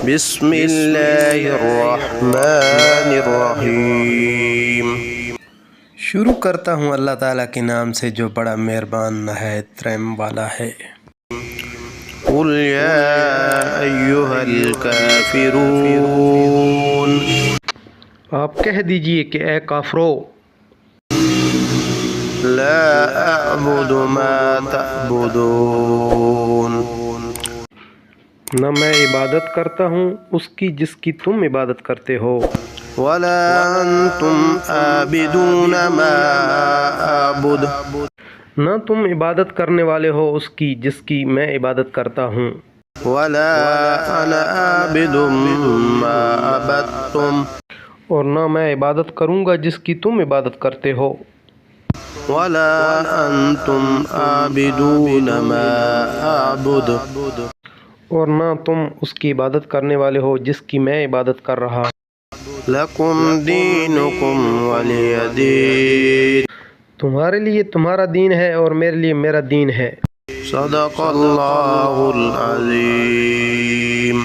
بسم اللہ الرحمن الرحیم۔ شروع کرتا ہوں اللہ تعالیٰ کے نام سے جو بڑا مہربان نہایت رحم والا ہے۔ قل یا ایہا الکافرون، آپ کہہ دیجئے کہ اے کافرو، لا اعبد ما تعبدون، نہ میں عبادت کرتا ہوں اس کی جس کی تم عبادت کرتے ہو، ولا انتم عابدون ما اعبد، نہ تم عبادت کرنے والے ہو اس کی جس کی میں عبادت کرتا ہوں، ولا انا عابد ما عبدتم، اور نہ میں عبادت کروں گا جس کی تم عبادت کرتے ہو، ولا انتم عابدون ما اعبد، اور نہ تم اس کی عبادت کرنے والے ہو جس کی میں عبادت کر رہا ہوں۔ لکم دینکم ولی دین، تمہارے لیے تمہارا دین ہے اور میرے لیے میرا دین ہے۔ صدق اللہ العظیم۔